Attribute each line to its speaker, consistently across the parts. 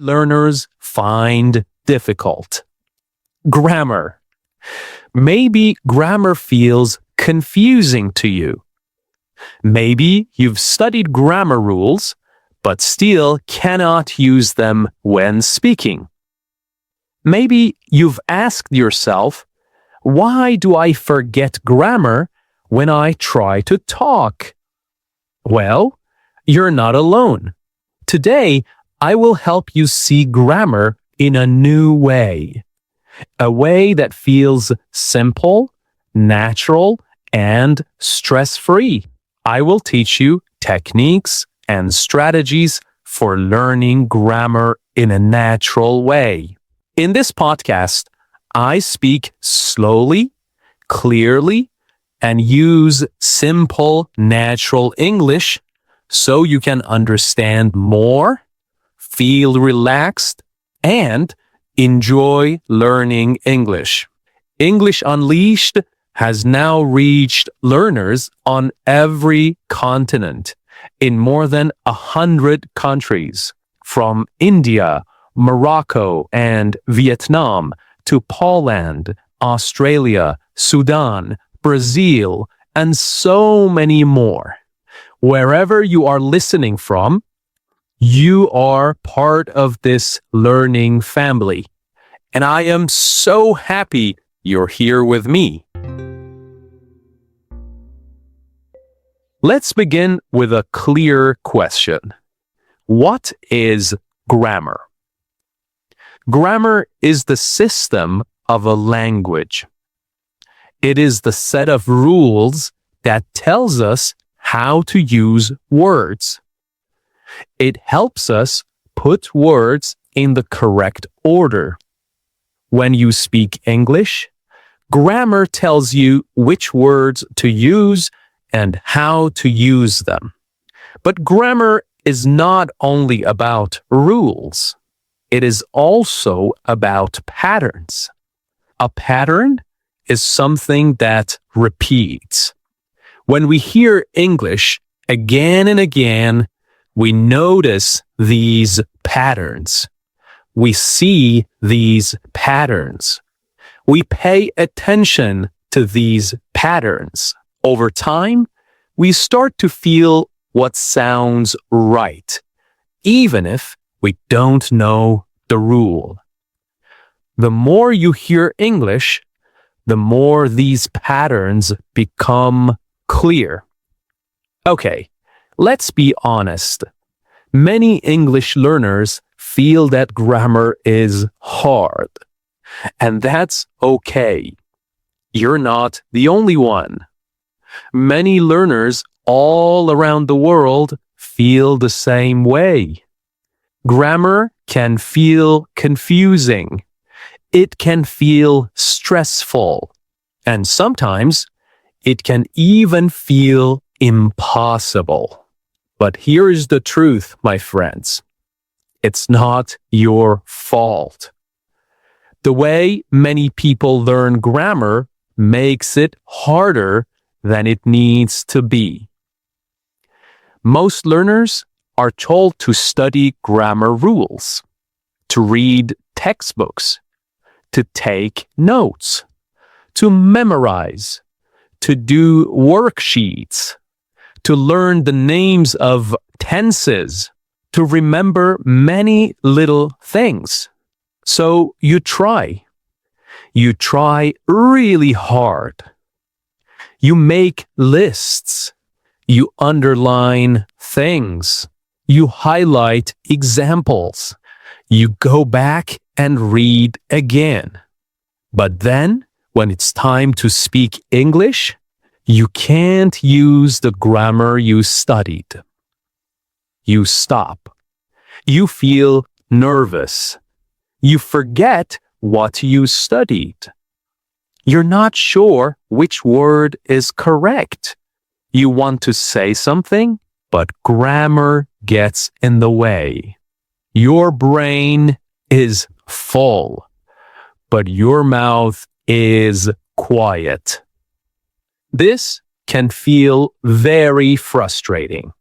Speaker 1: learners find difficult. Grammar. Maybe grammar feels confusing to you. Maybe you've studied grammar rules, but still cannot use them when speaking. Maybe you've asked yourself, why do I forget grammar when I try to talk? Well, you're not alone. Today, I will help you see grammar in a new way. A way that feels simple, natural, and stress-free. I will teach you techniques and strategies for learning grammar in a natural way. In this podcast, I speak slowly, clearly, and use simple, natural English so you can understand more, feel relaxed, and enjoy learning English. English Unleashed has now reached learners on every continent in more than 100 countries, from India, Morocco, and Vietnam to Poland, Australia, Sudan, Brazil, and so many more. Wherever you are listening from, you are part of this learning family, and I am so happy you're here with me. Let's begin with a clear question. What is grammar? Grammar is the system of a language. It is the set of rules that tells us how to use words. It helps us put words in the correct order. When you speak English, grammar tells you which words to use and how to use them. But grammar is not only about rules. It is also about patterns. A pattern is something that repeats. When we hear English again and again, we notice these patterns. We see these patterns. We pay attention to these patterns. Over time, we start to feel what sounds right, even if we don't know the rule. The more you hear English, the more these patterns become clear. Okay, let's be honest. Many English learners feel that grammar is hard, and that's okay. You're not the only one. Many learners all around the world feel the same way. Grammar can feel confusing. It can feel stressful. And sometimes it can even feel impossible. But here is the truth, my friends. It's not your fault. The way many people learn grammar makes it harder than it needs to be. Most learners are told to study grammar rules, to read textbooks, to take notes, to memorize, to do worksheets, to learn the names of tenses, to remember many little things. So you try. You try really hard. You make lists. You underline things. You highlight examples. You go back and read again. But then, when it's time to speak English, you can't use the grammar you studied. You stop. You feel nervous. You forget what you studied. You're not sure which word is correct. You want to say something, but grammar gets in the way. Your brain is full, but your mouth is quiet. This can feel very frustrating.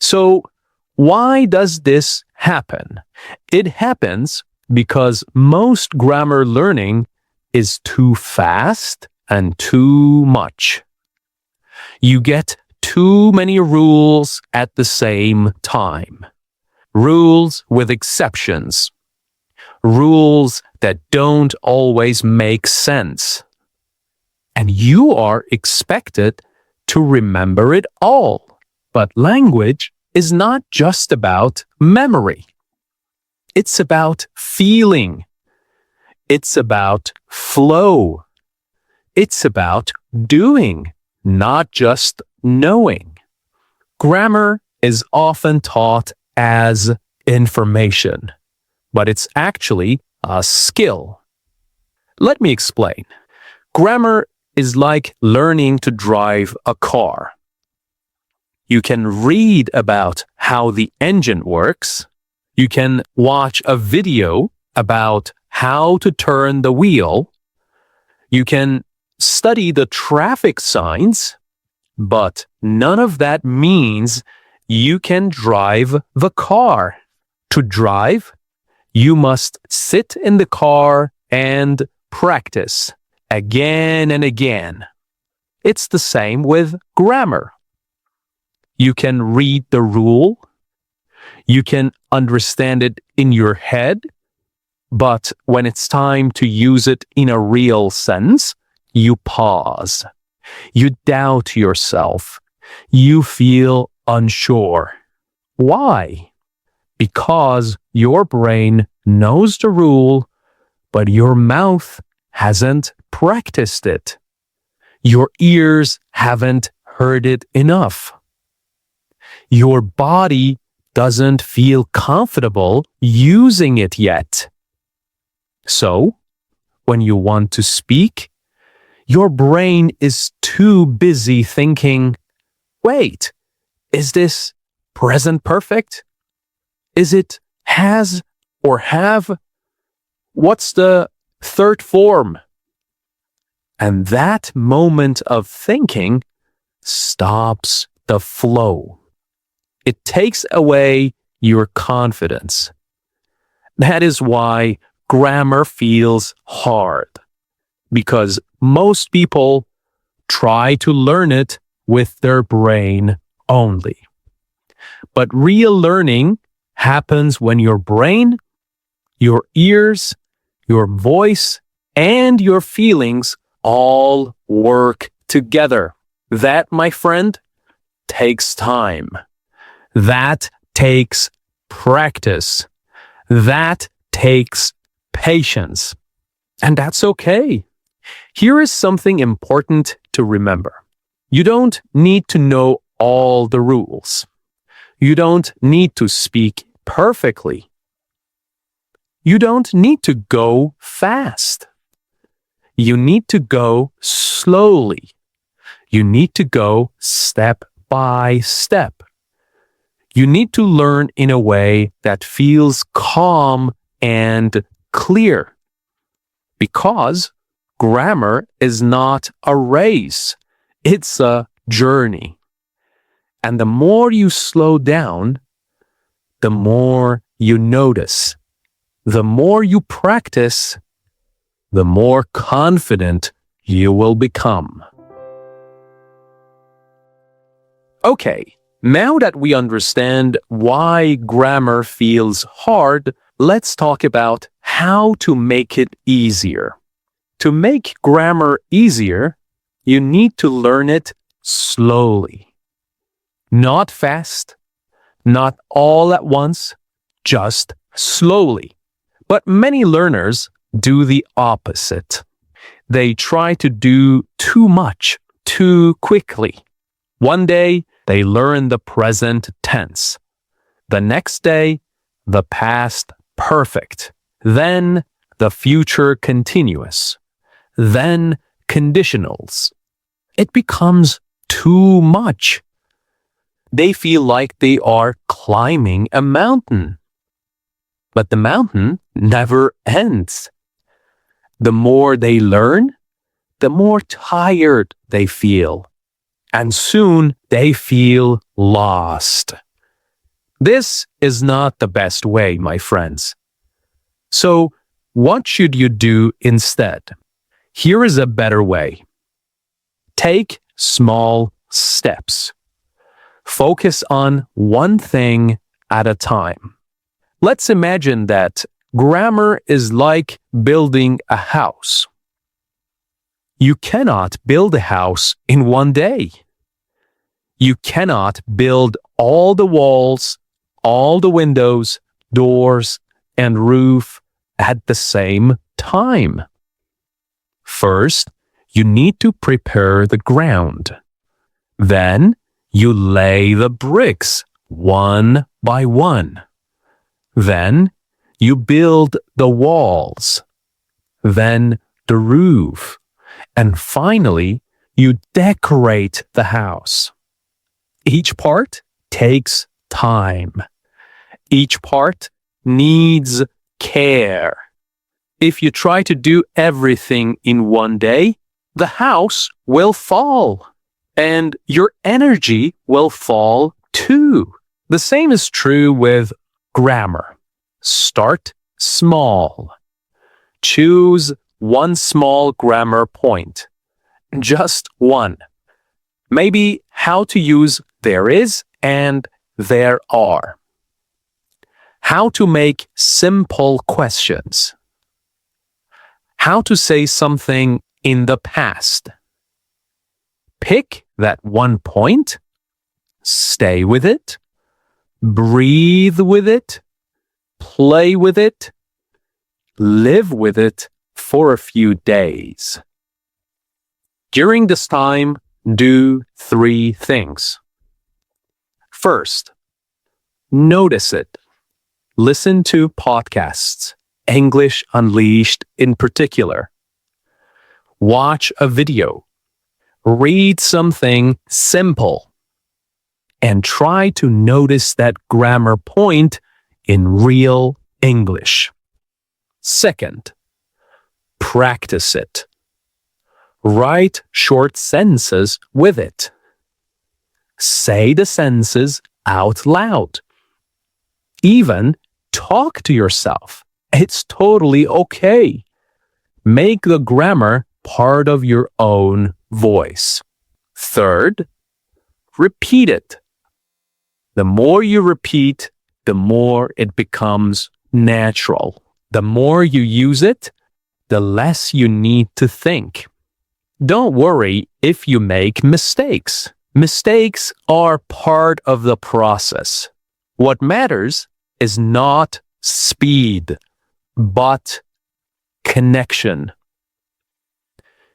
Speaker 1: So, why does this happen? It happens because most grammar learning is too fast and too much. You get too many rules at the same time. Rules with exceptions. Rules that don't always make sense. And you are expected to remember it all. But language is not just about memory. It's about feeling. It's about flow. It's about doing, not just knowing. Grammar is often taught as information, but it's actually a skill. Let me explain. Grammar is like learning to drive a car. You can read about how the engine works. You can watch a video about how to turn the wheel. You can study the traffic signs, but none of that means you can drive the car. To drive, you must sit in the car and practice again and again. It's the same with grammar. You can read the rule. You can understand it in your head. But when it's time to use it in a real sense, you pause. You doubt yourself. You feel unsure. Why? Because your brain knows the rule, but your mouth hasn't practiced it. Your ears haven't heard it enough. Your body doesn't feel comfortable using it yet. So, when you want to speak, your brain is too busy thinking, wait, is this present perfect? Is it has or have? What's the third form? And that moment of thinking stops the flow. It takes away your confidence. That is why grammar feels hard, because most people try to learn it with their brain only. But real learning happens when your brain, your ears, your voice, and your feelings all work together. That, my friend, takes time. That takes practice. That takes patience. And that's okay. Here is something important to remember. You don't need to know all the rules. You don't need to speak perfectly. You don't need to go fast. You need to go slowly. You need to go step by step. You need to learn in a way that feels calm and clear. Because grammar is not a race. It's a journey. And the more you slow down, the more you notice. The more you practice, the more confident you will become. Okay, now that we understand why grammar feels hard, let's talk about how to make it easier. To make grammar easier, you need to learn it slowly. Not fast, not all at once, just slowly. But many learners do the opposite. They try to do too much, too quickly. One day, they learn the present tense. The next day, the past perfect. Then, the future continuous. Then, conditionals. It becomes too much. They feel like they are climbing a mountain. But the mountain never ends. The more they learn, the more tired they feel. And soon they feel lost. This is not the best way, my friends. So, what should you do instead? Here is a better way. Take small steps. Focus on one thing at a time. Let's imagine that grammar is like building a house. You cannot build a house in one day. You cannot build all the walls, all the windows, doors, and roof at the same time. First, you need to prepare the ground. Then, you lay the bricks one by one. Then, you build the walls. Then, the roof. And finally, you decorate the house. Each part takes time. Each part needs care. If you try to do everything in one day, the house will fall. And your energy will fall too. The same is true with grammar. Start small. Choose one small grammar point. Just one. Maybe how to use there is and there are. How to make simple questions. How to say something in the past. Pick that one point, stay with it, breathe with it, play with it, live with it for a few days. During this time, do 3 things. First, notice it. Listen to podcasts, English Unleashed in particular. Watch a video. Read something simple. And try to notice that grammar point in real English. Second, practice it. Write short sentences with it. Say the sentences out loud. Even talk to yourself. It's totally okay. Make the grammar part of your own voice. Third, repeat it. The more you repeat, the more it becomes natural. The more you use it, the less you need to think. Don't worry if you make mistakes. Mistakes are part of the process. What matters is not speed, but connection.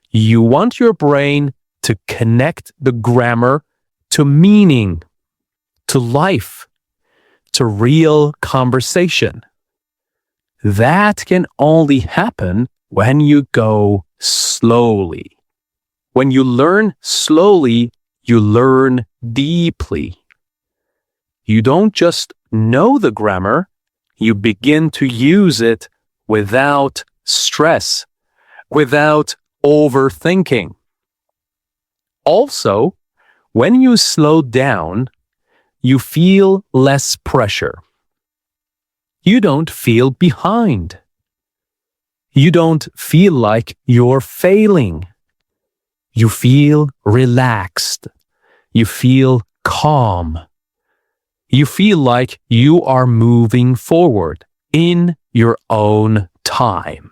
Speaker 1: You want your brain to connect the grammar to meaning, to life, to real conversation. That can only happen when you go slowly. When you learn slowly, you learn deeply. You don't just know the grammar, you begin to use it without stress, without overthinking. Also, when you slow down, you feel less pressure. You don't feel behind. You don't feel like you're failing. You feel relaxed. You feel calm. You feel like you are moving forward in your own time.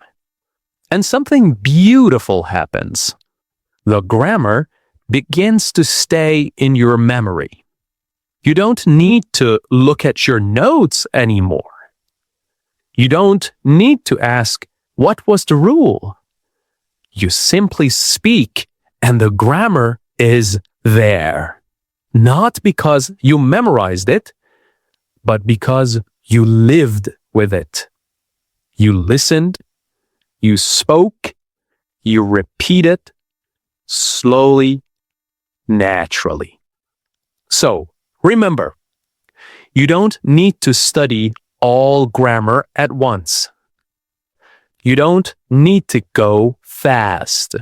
Speaker 1: And something beautiful happens. The grammar begins to stay in your memory. You don't need to look at your notes anymore. You don't need to ask, what was the rule? You simply speak and the grammar is there. Not because you memorized it, but because you lived with it. You listened, you spoke, you repeated slowly, naturally. So, remember, you don't need to study all grammar at once. You don't need to go fast.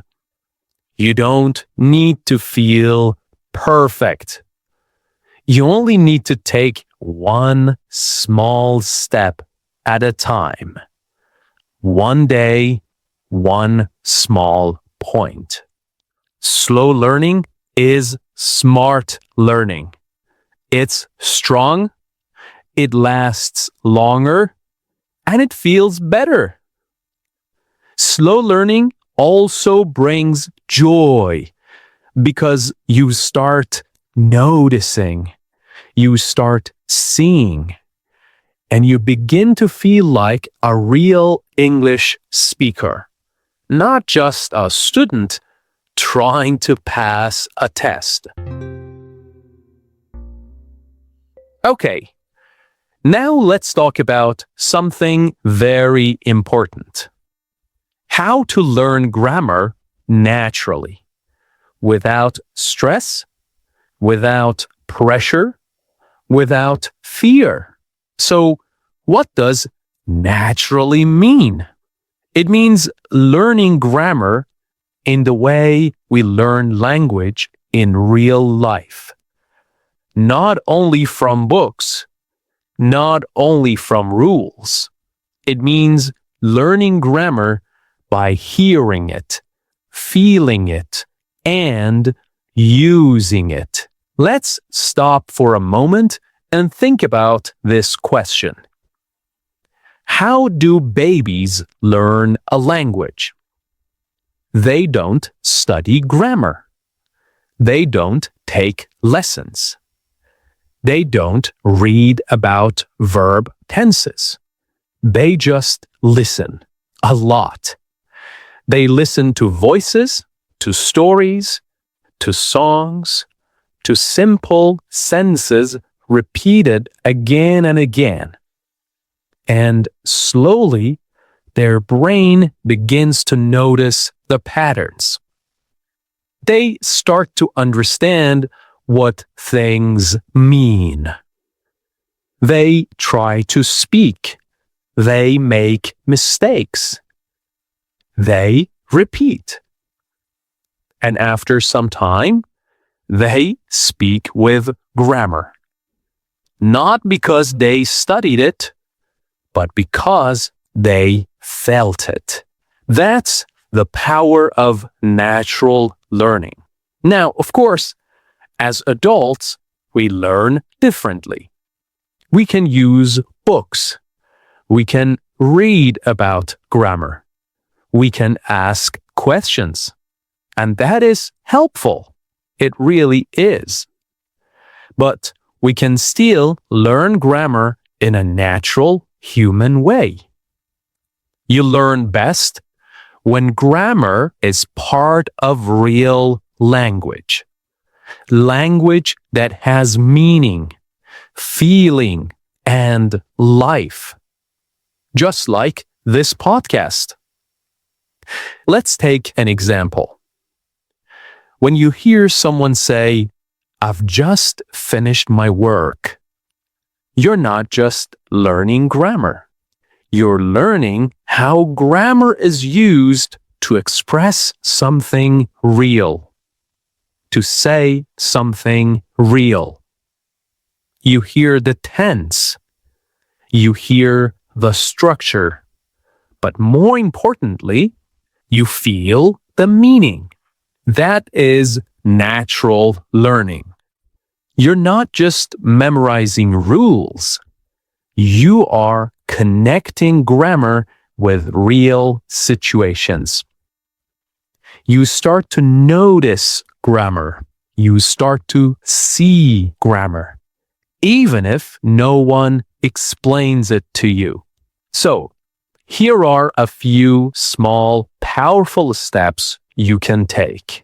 Speaker 1: You don't need to feel perfect. You only need to take one small step at a time. One day, one small point. Slow learning is smart learning. It's strong, it lasts longer, and it feels better. Slow learning also brings joy because you start noticing, you start seeing, and you begin to feel like a real English speaker, not just a student trying to pass a test. Okay, now let's talk about something very important. How to learn grammar naturally, without stress, without pressure, without fear. So, what does naturally mean? It means learning grammar in the way we learn language in real life. Not only from books, not only from rules. It means learning grammar by hearing it, feeling it, and using it. Let's stop for a moment and think about this question. How do babies learn a language? They don't study grammar. They don't take lessons. They don't read about verb tenses. They just listen a lot. They listen to voices, to stories, to songs, to simple sentences repeated again and again. And slowly, their brain begins to notice the patterns. They start to understand what things mean. They try to speak. They make mistakes. They repeat. And after some time, they speak with grammar. Not because they studied it, but because they felt it. That's the power of natural learning. Now, of course, as adults, we learn differently. We can use books. We can read about grammar. We can ask questions. And that is helpful. It really is. But we can still learn grammar in a natural human way. You learn best when grammar is part of real language. Language that has meaning, feeling, and life. Just like this podcast. Let's take an example. When you hear someone say, "I've just finished my work," you're not just learning grammar. You're learning how grammar is used to express something real, to say something real. You hear the tense. You hear the structure. But more importantly, you feel the meaning. That is natural learning. You're not just memorizing rules. You are connecting grammar with real situations. You start to notice grammar. You start to see grammar, even if no one explains it to you. So, here are a few small, powerful steps you can take.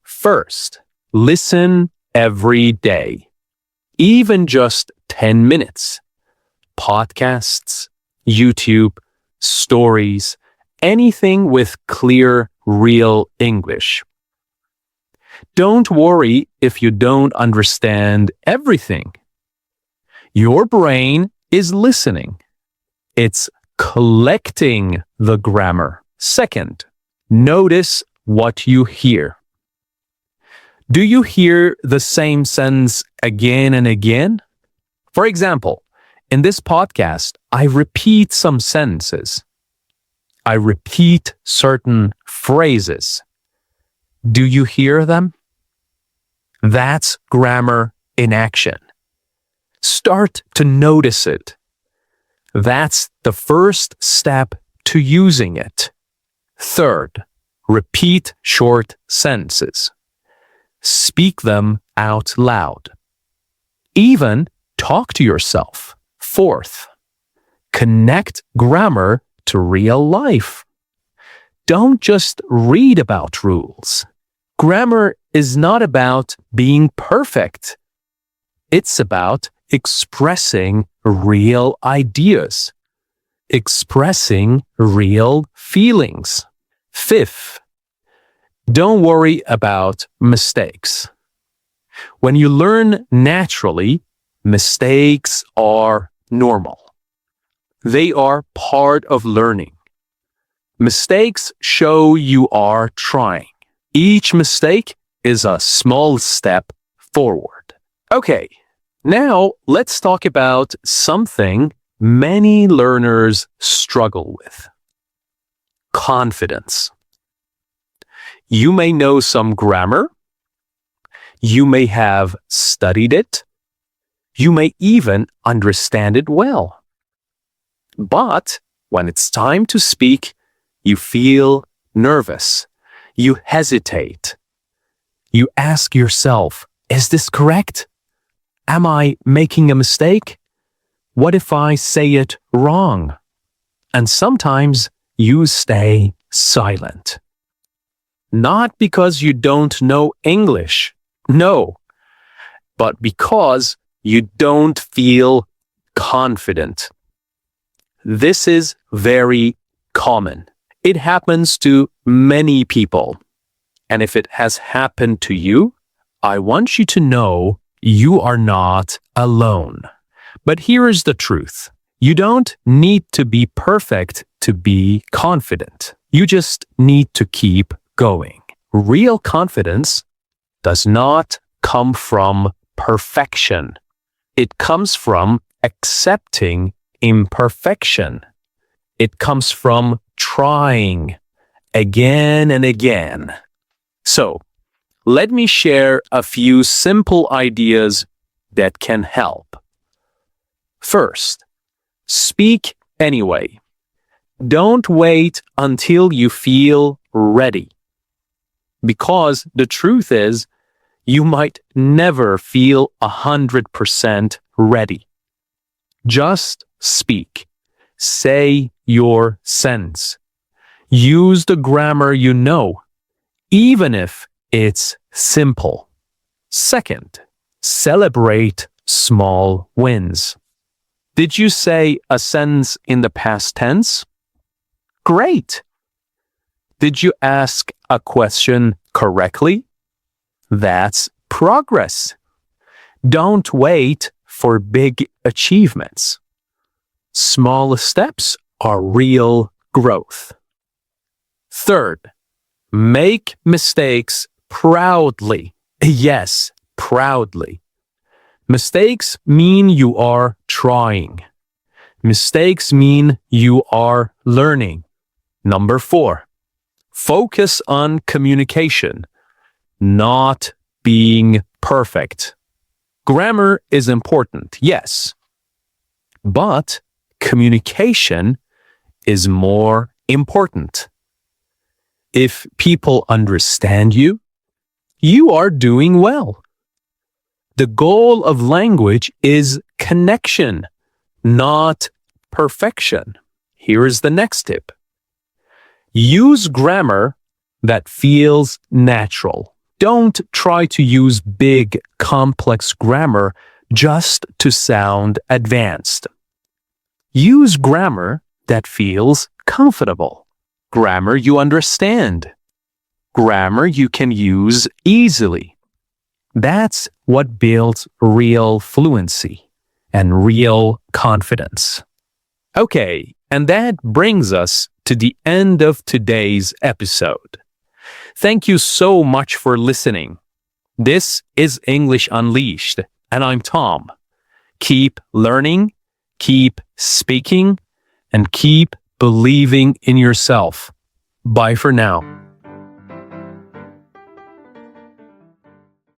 Speaker 1: First, listen every day, even just 10 minutes. Podcasts, YouTube, stories, anything with clear, real English. Don't worry if you don't understand everything. Your brain is listening. It's collecting the grammar. Second, notice what you hear. Do you hear the same sentence again and again? For example, in this podcast, I repeat some sentences. I repeat certain phrases. Do you hear them? That's grammar in action. Start to notice it. That's the first step to using it. Third, repeat short sentences. Speak them out loud. Even talk to yourself. Fourth, connect grammar to real life. Don't just read about rules. Grammar is not about being perfect. It's about expressing real ideas, expressing real feelings. Fifth, don't worry about mistakes. When you learn naturally, mistakes are normal. They are part of learning. Mistakes show you are trying. Each mistake is a small step forward. Okay, now let's talk about something many learners struggle with. Confidence. You may know some grammar. You may have studied it. You may even understand it well. But when it's time to speak, you feel nervous. You hesitate. You ask yourself, is this correct? Am I making a mistake? What if I say it wrong? And sometimes you stay silent. Not because you don't know English, no, but because you don't feel confident. This is very common. It happens to many people. And if it has happened to you, I want you to know you are not alone. But here is the truth. You don't need to be perfect to be confident. You just need to keep going. Real confidence does not come from perfection. It comes from accepting imperfection. It comes from trying again and again. So, let me share a few simple ideas that can help. First, speak anyway. Don't wait until you feel ready. Because the truth is, you might never feel 100% ready. Just speak. Say your sentence. Use the grammar you know, even if it's simple. Second, celebrate small wins. Did you say a sentence in the past tense? Great! Did you ask a question correctly? That's progress. Don't wait for big achievements. Small steps are real growth. Third, make mistakes proudly. Yes, proudly. Mistakes mean you are trying. Mistakes mean you are learning. Number 4, focus on communication, not being perfect. Grammar is important, yes, but communication is more important. If people understand you, you are doing well. The goal of language is connection, not perfection. Here is the next tip. Use grammar that feels natural. Don't try to use big, complex grammar just to sound advanced. Use grammar that feels comfortable. Grammar you understand. Grammar you can use easily. That's what builds real fluency and real confidence. Okay, and that brings us to the end of today's episode. Thank you so much for listening. This is English Unleashed, and I'm Tom. Keep learning, keep speaking, and keep believing in yourself. Bye for now.